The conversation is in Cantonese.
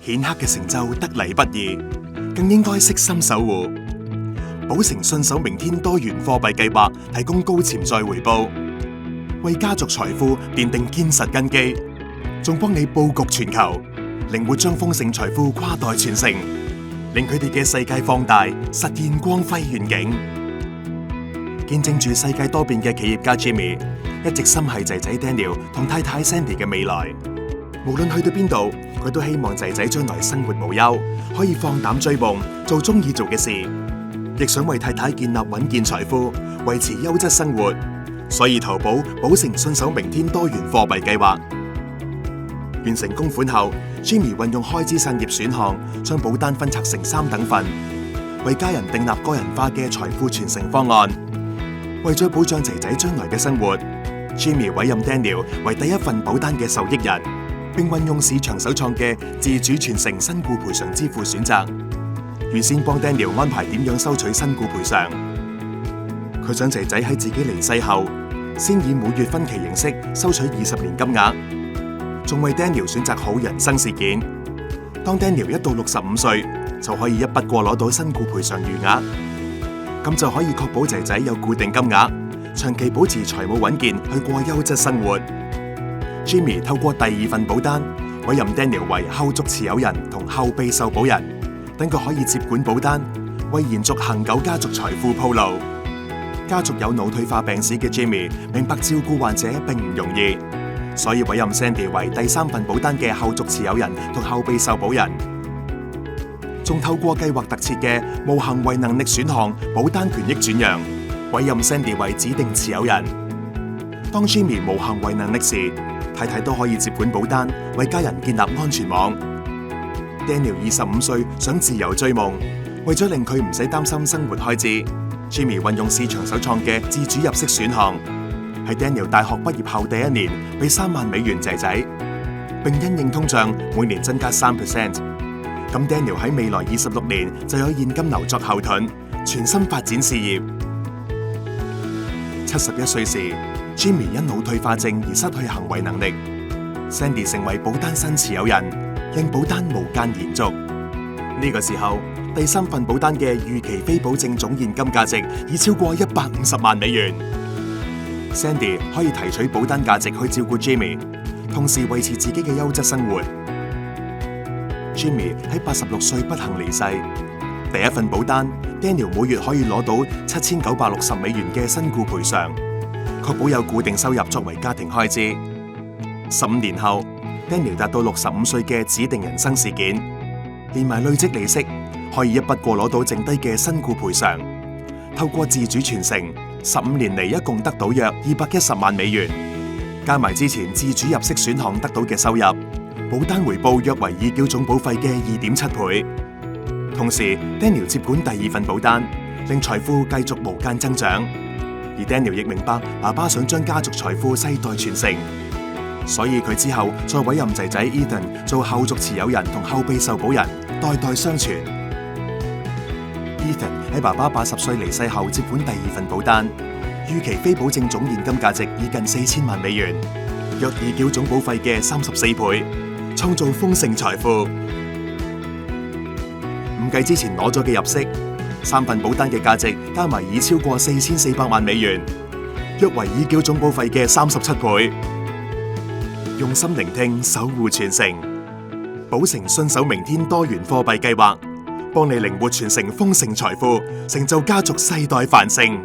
顯赫嘅成就得嚟不易，更應該悉心守護。寶城信守明天多元貨幣計劃提供高潛在回報，為家族財富奠定堅實根基，仲幫你佈局全球，靈活將豐盛財富跨代傳承，令佢哋嘅世界放大，實現光輝願景。見證住世界多變嘅企業家 Jimmy， 一直心繫仔仔 Daniel 同太太 Sandy 嘅未來。無論去到邊度，佢都希望仔仔將來生活無憂，可以放膽追夢，做中意做嘅事，亦想為太太建立穩健財富，維持優質生活。所以投保寶城信守明天多元貨幣計劃。完成供款後， Jimmy 運用開支散業選項，將保單分拆成3等份，為家人訂立個人化嘅財富傳承方案。為咗保障仔仔將來嘅生活， Jimmy 委任 Daniel 為第一份保單嘅受益人，並運用市場首創嘅自主傳承身故賠償支付選擇，預先幫 Daniel 安排點樣收取身故賠償。佢想仔仔喺自己離世後，先以每月分期形式收取20年金額，仲為 Daniel 選擇好人生事件。當 Daniel 一到65歲，就可以一筆過攞到身故賠償餘額，咁就可以確保仔仔有固定金額，長期保持財務穩健去過優質生活。Jimmy 透過第2份保單，委任 Daniel 為後續持有人同後備受保人，等佢可以接管保單，為延續恆久家族財富鋪路。家族有腦退化病史嘅 Jimmy 明白照顧患者並唔容易，所以委任 Sandy 為第3份保單嘅後續持有人同後備受保人，仲透過計劃特設嘅無行為能力選項保單權益轉讓，委任 Sandy 為指定持有人。當 Jimmy 無行為能力時，太太都可以接管保單，為家人建立安全網。Daniel 25歲，想自由追夢，為咗令佢唔使擔心生活開支， Jimmy 運用市場首創嘅自主入息選項，喺 Daniel 大學畢業後第1年俾3萬美元仔仔，並因應通脹每年增加3%。咁 Daniel 喺未來26年就有現金流作後盾，全心發展事業。71歲時，Jimmy 因腦退化症而失去行為能力 ，Sandy 成為保單新持有人，令保單無間延續。呢個時候，第3份保單嘅預期非保證總現金價值已超過150萬美元。Sandy 可以提取保單價值去照顧 Jimmy， 同時維持自己嘅優質生活。Jimmy 喺86歲不幸離世，第1份保單 Daniel 每月可以攞到7960美元嘅身故賠償，確保有固定收入作為家庭開支。15年後 ，Daniel 達到65歲嘅指定人生事件，連埋累積利息，可以一筆過攞到剩低嘅身故賠償。透過自主傳承，15年嚟一共得到約210萬美元，加埋之前自主入息選項得到嘅收入，保單回報約為已繳總保費嘅2.7倍。同時 ，Daniel 接管第2份保單，令財富繼續無間增長。而 Daniel 亦明白爸爸想將家族財富世代傳承，所以佢之後再委任仔仔 Ethan 做後續持有人同後備受保人，代代相傳。Ethan 喺爸爸80歲離世後接管第2份保單，預期非保證總現金價值已近4000萬美元，約已繳總保費嘅34倍，創造豐盛財富。唔計之前攞咗嘅入息，3份保單嘅價值加埋已超過4400萬美元，約為已繳總保費嘅37倍。用心聆聽，守護傳承，寶城信守明天多元貨幣計劃，幫你靈活傳承豐盛財富，成就家族世代繁盛。